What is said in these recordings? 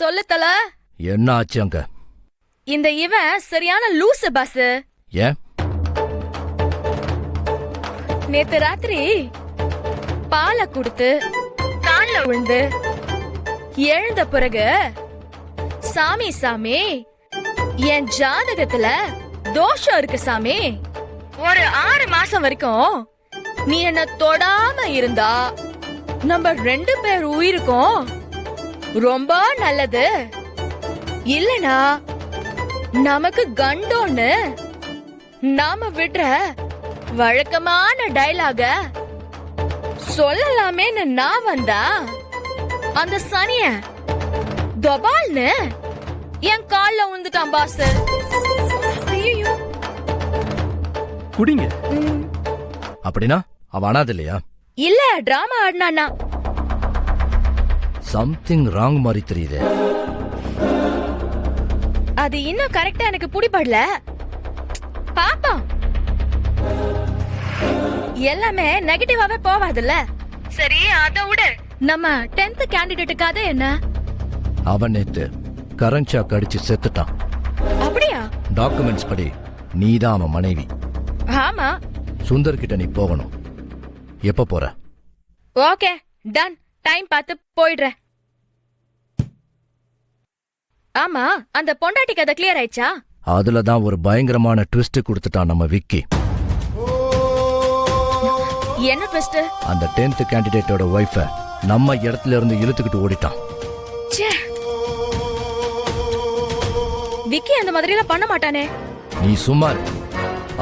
சொல்லு தல. என்ன ஆச்சு அங்க? இந்த இவன் சரியான லூசு பாஸ். ஏன்? நேத்து ராத்திரி பாலை குடுத்து கால்ல விழுந்து எழுந்த பிறகு சாமி சாமி என் ஜாதகத்துல தோஷம் இருக்கு சாமி, ஒரு 6 மாசம் வரைக்கும் நீ என்ன தொடாம இருந்தா நம்ம 2 பேர் உயிருக்கும் ரொம்ப நல்லது, இல்லனா நமக்கு கண்டோன்னு நாம விடுற வழக்கமான டயலாக சொல்லலாமேன்னு நான் வந்தா அந்த சனிய தபால்னு என் கால்ல உந்துட்டான் பாஸ். ஐயோ குடிங்க. அப்படின்னா அவ அனாத இல்லையா? இல்ல, டிராமா ஆடினானா. சம்திங் ராங் மாதிரி தெரியுது. அது இன்னும் கரெக்டா எனக்கு புடிபடல. பாப்பா எல்லாமே நெகட்டிவாவே போவாதுல்ல. சரி அத விடு. நம்ம 10th கேண்டிடேட் கதை என்ன? அவன் நேத்து கரண்ட் ஷாக் அடிச்சு செத்துட்டான். அப்படியா? டாக்குமெண்ட்ஸ் படி நீதான் அவன் மனைவி. ஆமா. சுந்தர் கிட்ட நீ போகணும். எப்ப போற? Okay done. டைம் பார்த்து போயிடுறேன். ஆமா, அந்த பொண்டாட்டி கதை கிளியர் ஆயிடுச்சா? அதுலதான் ஒரு பயங்கரமான ட்விஸ்ட் கொடுத்துட்டான் நம்ம விக்கி. என்ன ட்விஸ்ட்? அந்த 10th கேண்டிடேட்டோட வைஃப நம்ம இடத்துல இருந்து இழுத்துக்கிட்டு ஓடிட்டான். விக்கி அந்த மாதிரி எல்லாம் பண்ண மாட்டானே. நீ சும்மாரு.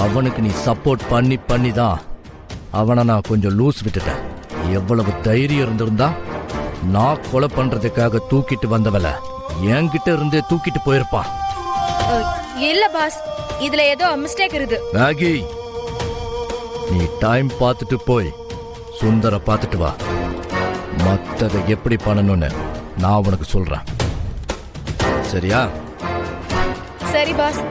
அவனுக்கு நீ சப்போர்ட் பண்ணி தான் அவனை நான் கொஞ்சம் லூஸ் விட்டுட்டேன். எவ்வளவு தைரியம் இருந்திருந்தா நான் கொலை பண்றதுக்காக தூக்கிட்டு வந்தவள என்கிட்ட இருந்தே தூக்கிட்டு போயிருப்பான். இல்ல பாஸ், இதுல ஏதோ மிஸ்டேக் இருக்கு. மேகி, நீ டைம் பார்த்துட்டு போய் சுந்தர பார்த்துட்டு வா. மத்ததை எப்படி பண்ணணும்னு நான் உனக்கு சொல்றேன். சரியா? சரி பாஸ்.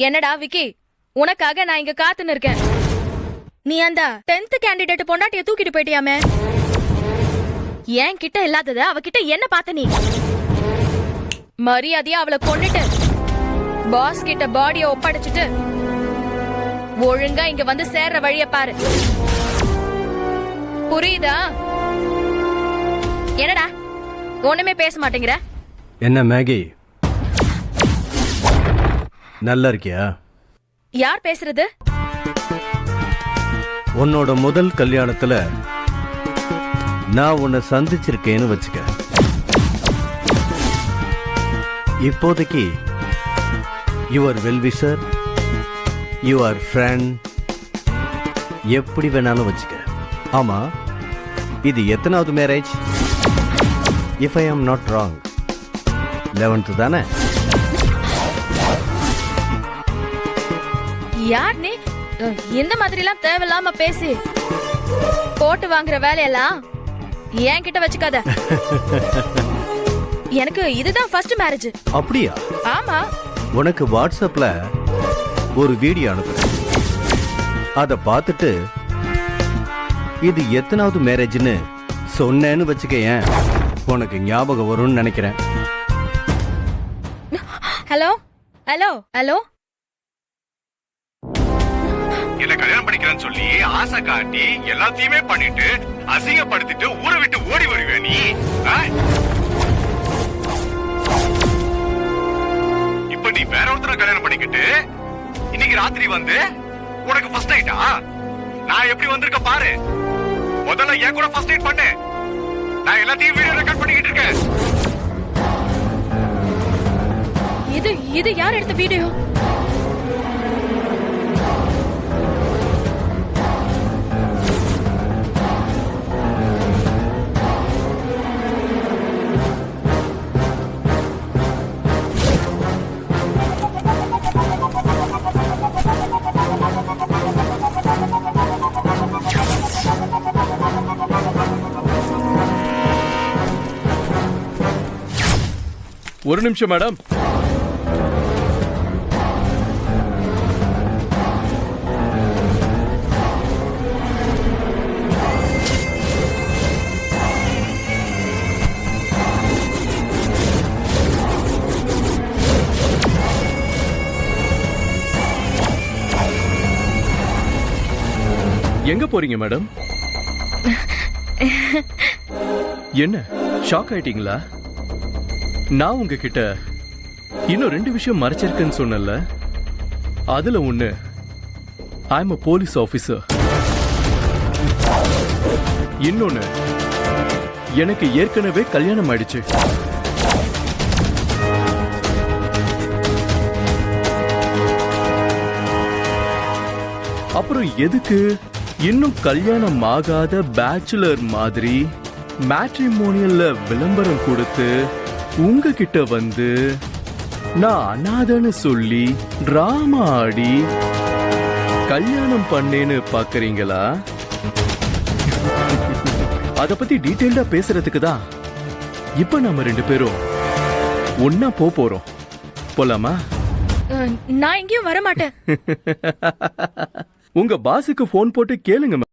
என்னடா விக்கி, உனக்காக நான் இங்க காத்துன்னு இருக்கேன். நீ அந்த 10th கேண்டிடேட் பொண்டாட்டிய தூக்கிட்டு போயிட்டியாமே, என் கிட்ட இல்லாதத அவகிட்ட என்ன பார்த்த நீ? மரியாதையா அவளை கொன்னுட்டு பாஸ் கிட்ட பாடிய ஒப்படைச்சிட்டு ஒழுங்கா இங்க வந்து சேர்ற வழிய பாரு. புரியுதா? என்னடா ஒண்ணுமே பேச மாட்டேங்கிற? என்ன மேகி, நல்லா இருக்கியா? யார் பேசுறது? உன்னோட முதல் கல்யாணத்துல நான் உன்னை சந்திச்சிருக்கேன்னு வச்சுக்க. இப்போதைக்கு யுவர் வெல்விஷர், யுவர் ஃப்ரெண்ட், எப்படி வேணாலும் வச்சுக்க. ஆமா, இது எத்தனாவது marriage? If I am not wrong 11th தானே? யார் நீ? இந்த மாதிரி எல்லாம் தேவையில்லாம பேசி போட்டு வாங்குற வேலையெல்லாம் என் கிட்ட வச்சுக்காத. எனக்கு இதுதான் ஃபர்ஸ்ட் மேரேஜ். அப்படியா? ஆமா. உனக்கு வாட்ஸ்அப்ல ஒரு வீடியோ அனுப்புறேன். அத பார்த்துட்டு இது எத்தனாவது மேரேஜ்னு சொன்னேன்னு வச்சுக்கேன், உனக்கு ஞாபகம் வரும்னு நினைக்கிறேன். Hello hello hello. என்ன கல்யாணம் பண்ணிக்கிறேன்னு சொல்லி ஆசை காட்டி எல்லாத்தையுமே பண்ணிட்டு அசிங்கப்படுத்திட்டு ஊரை விட்டு ஓடி வருவே நீ? இப்ப நீ வேற ஒருத்தர கல்யாணம் பண்ணிக்கிட்டு இன்னைக்கு ராத்திரி வந்து உனக்கு ஃபர்ஸ்ட் நைட்டா? நான் எப்படி வந்திருக்க பாரு. முதல்ல என் கூட ஃபர்ஸ்ட் நைட் பண்ணு. நான் எல்லாத்தையும் வீடியோ ரெக்கார்ட் பண்ணிக்கிட்டு இருக்கேன். இது யார் எடுத்த வீடியோ? ஒரு நிமிஷம் மேடம். எங்க போறீங்க மேடம்? என்ன ஷாக் ஆயிட்டீங்களா? நான் உங்ககிட்ட இன்னும் 2 விஷயம் மறைச்சிருக்கேன்னு சொன்னல. அதுல ஒண்ணு, I am a police officer. இன்னொன்னு, எனக்கு ஏற்கனவே கல்யாணம் ஆயிடுச்சு. அப்புறம் எதுக்கு இன்னும் கல்யாணம் ஆகாத பேச்சுலர் மாதிரி மேட்ரிமோனியல்ல விளம்பரம் கொடுத்து உங்ககிட்ட வந்து நான் அனாதைன்னு சொல்லி டிராமா ஆடி கல்யாணம் பண்ணேன்னு பாக்குறீங்களா? அத பத்தி டீடைல்டா பேசுறதுக்கு தான் இப்ப நம்ம 2 பேரும் ஒன்னா போறோம். போலாமா? நான் எங்கேயும் வர மாட்டேன். உங்க பாஸுக்கு போன் போட்டு கேளுங்க.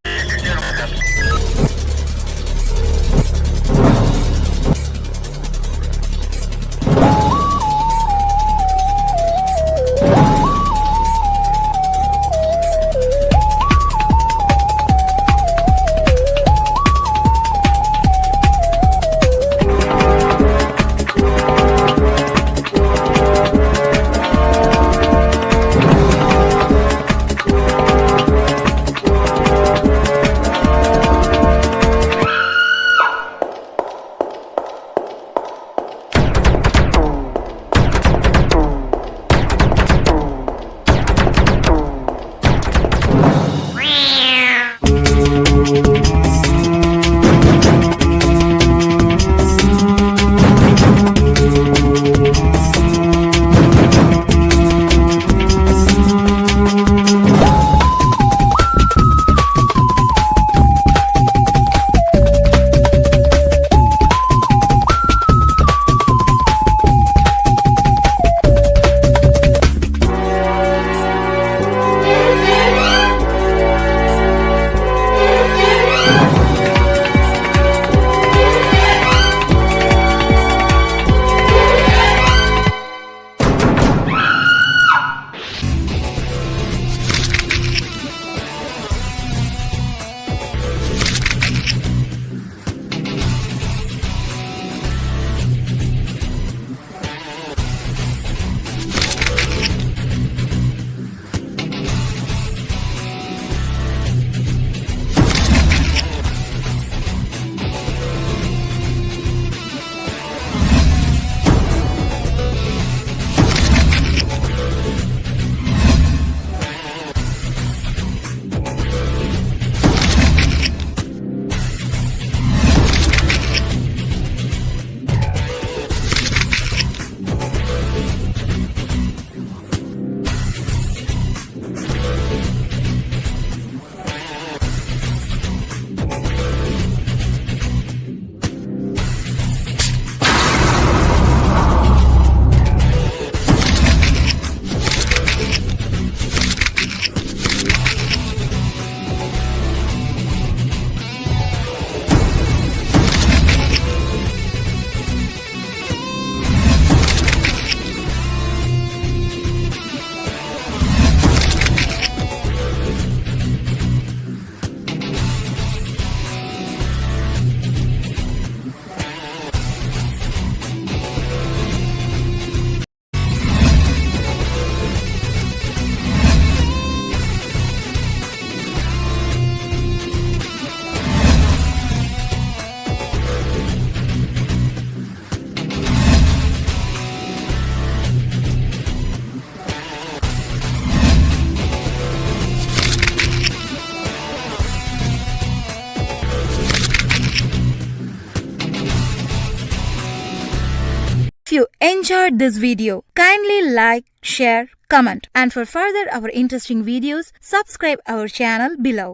If you enjoyed this video, kindly like, share, comment, and for further our interesting videos, subscribe our channel below.